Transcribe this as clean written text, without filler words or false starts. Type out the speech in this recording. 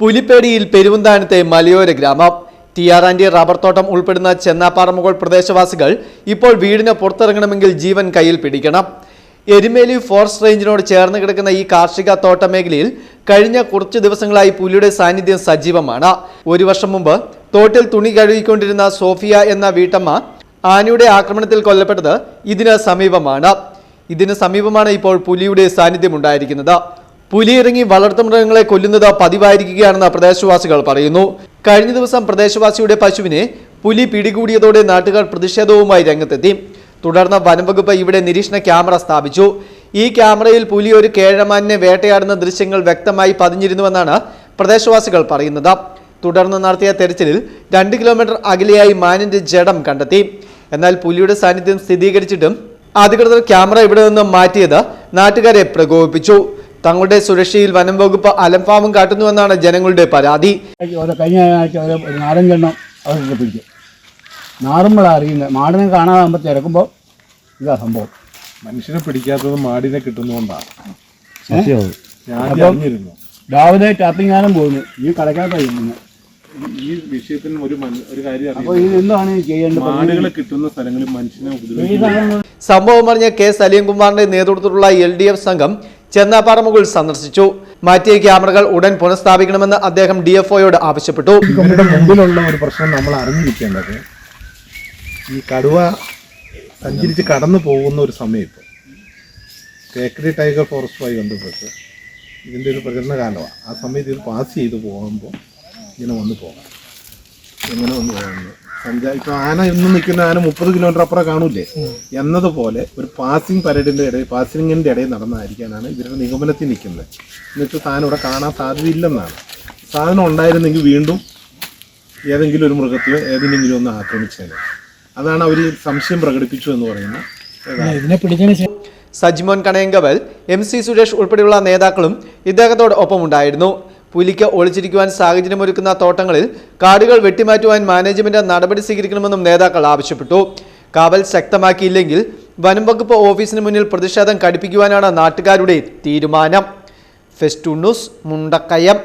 പുലിപ്പേടിയിൽ പെരുവന്താനത്തെ മലയോര ഗ്രാമം ടിആർ&ടി റബ്ബർ തോട്ടം ഉൾപ്പെടുന്ന ചെന്നാപ്പാറമുകൾ പ്രദേശവാസികൾ ഇപ്പോൾ വീടിന് പുറത്തിറങ്ങണമെങ്കിൽ ജീവൻ കയ്യിൽ പിടിക്കണം. എരുമേലി ഫോറസ്റ്റ് റേഞ്ചിനോട് ചേർന്ന് കിടക്കുന്ന ഈ കാർഷിക തോട്ട മേഖലയിൽ കഴിഞ്ഞ കുറച്ചു ദിവസങ്ങളായി പുലിയുടെ സാന്നിധ്യം സജീവമാണ്. ഒരു വർഷം മുമ്പ് തോട്ടിൽ തുണി കഴുകിക്കൊണ്ടിരുന്ന സോഫിയ എന്ന വീട്ടമ്മ ആനയുടെ ആക്രമണത്തിൽ കൊല്ലപ്പെട്ടത് ഇതിന് സമീപമാണ് ഇപ്പോൾ പുലിയുടെ സാന്നിധ്യം ഉണ്ടായിരിക്കുന്നത്. പുലി ഇറങ്ങി വളർത്തുമൃഗങ്ങളെ കൊല്ലുന്നത് പതിവായിരിക്കുകയാണെന്ന് പ്രദേശവാസികൾ പറയുന്നു. കഴിഞ്ഞ ദിവസം പ്രദേശവാസിയുടെ പശുവിനെ പുലി പിടികൂടിയതോടെ നാട്ടുകാർ പ്രതിഷേധവുമായി രംഗത്തെത്തി. തുടർന്ന് വനംവകുപ്പ് ഇവിടെ നിരീക്ഷണ ക്യാമറ സ്ഥാപിച്ചു. ഈ ക്യാമറയിൽ പുലി ഒരു കേഴമാനിനെ വേട്ടയാടുന്ന ദൃശ്യങ്ങൾ വ്യക്തമായി പതിഞ്ഞിരുന്നുവെന്നാണ് പ്രദേശവാസികൾ പറയുന്നത്. തുടർന്ന് നടത്തിയ തെരച്ചിലിൽ 2 കിലോമീറ്റർ അകലെയായി മാനിന്റെ ജഡം കണ്ടെത്തി. എന്നാൽ പുലിയുടെ സാന്നിധ്യം സ്ഥിരീകരിച്ചിട്ടും അധികൃതർ ക്യാമറ ഇവിടെ നിന്നും മാറ്റിയത് നാട്ടുകാരെ പ്രകോപിപ്പിച്ചു. തങ്ങളുടെ സുരക്ഷയിൽ വനം വകുപ്പ് അലംഭാവം കാട്ടുന്നുവെന്നാണ് ജനങ്ങളുടെ പരാതി. കഴിഞ്ഞ ആഴ്ച നാരഞ്ചെണ്ണം അവർക്ക് പിടിക്കും. നാറുമ്പോൾ അറിയുന്നത് മാടിനെ കാണാതാകുമ്പോൾ തിരക്കുമ്പോൾ ഇതാ സംഭവം. മനുഷ്യനെ പിടിക്കാത്തത് മാടിനെ കിട്ടുന്നതുകൊണ്ടാണ്. രാവിലെ ടാപ്പിങ്ങാനും പോകുന്നു ഈ കടക്കാത്ത ഈ വിഷയത്തിന് ഒരു കാര്യം അപ്പോൾ ഇത് എന്താണ് ചെയ്യേണ്ടത്? മാടുകളെ കിട്ടുന്ന സ്ഥലങ്ങളിൽ മനുഷ്യനെ ഉപദ്രവിക്കുന്നത്. സംഭവം അറിഞ്ഞ കെ സലീംകുമാറിന്റെ നേതൃത്വത്തിലുള്ള LDF സംഘം ചെന്നാപ്പാറമുകൾ സന്ദർശിച്ചു. മാറ്റിയ ക്യാമറകൾ ഉടൻ പുനഃസ്ഥാപിക്കണമെന്ന് അദ്ദേഹം DFOയോട് ആവശ്യപ്പെട്ടു. നമ്മുടെ മുമ്പിലുള്ള ഒരു പ്രശ്നം നമ്മൾ അറിഞ്ഞിരിക്കേണ്ടത്, ഈ കടുവ സഞ്ചരിച്ച് കടന്നു പോകുന്ന ഒരു സമയം ഇപ്പോൾ തേക്കടി ടൈഗർ ഫോറസ്റ്റുമായി ബന്ധപ്പെട്ട് ഇതിൻ്റെ ഒരു പ്രചരണ കാലമാണ്. ആ സമയത്ത് ഇത് പാസ് ചെയ്ത് പോകുമ്പോൾ ഇങ്ങനെ വന്ന് പോകാം, എങ്ങനെ വന്ന് പോകുന്നത് ഇപ്പോൾ ആന ഇന്ന് നിൽക്കുന്ന ആന 30 കിലോമീറ്റർ അപ്പുറം കാണൂലേ എന്നതുപോലെ ഒരു പാസിങ്ങിൻ്റെ ഇടയിൽ നടന്നായിരിക്കാനാണ് ഇവരുടെ നിഗമനത്തിൽ നിൽക്കുന്നത്. എന്നിട്ട് സാധനം ഇവിടെ കാണാൻ സാധ്യതയില്ലെന്നാണ്. സാധനം ഉണ്ടായിരുന്നെങ്കിൽ വീണ്ടും ഏതെങ്കിലും ഒരു മൃഗത്തെയോ ഏതെങ്കിലും ഒന്ന് ആക്രമിച്ചേനെ. അതാണ് അവർ സംശയം പ്രകടിപ്പിച്ചു എന്ന് പറയുന്നത്. സജിമോൻ കണയങ്കവൽ, MC സുരേഷ് ഉൾപ്പെടെയുള്ള നേതാക്കളും ഇദ്ദേഹത്തോട് ഒപ്പമുണ്ടായിരുന്നു. പുലിക്ക് ഒളിച്ചിരിക്കുവാൻ സാഹചര്യമൊരുക്കുന്ന തോട്ടങ്ങളിൽ കാടുകൾ വെട്ടിമാറ്റുവാൻ മാനേജ്മെന്റ് നടപടി സ്വീകരിക്കണമെന്നും നേതാക്കൾ ആവശ്യപ്പെട്ടു. കാവൽ ശക്തമാക്കിയില്ലെങ്കിൽ വനം വകുപ്പ് ഓഫീസിന് മുന്നിൽ പ്രതിഷേധം കടുപ്പിക്കുവാനാണ് നാട്ടുകാരുടെ തീരുമാനം. Fest news, Mundakayam.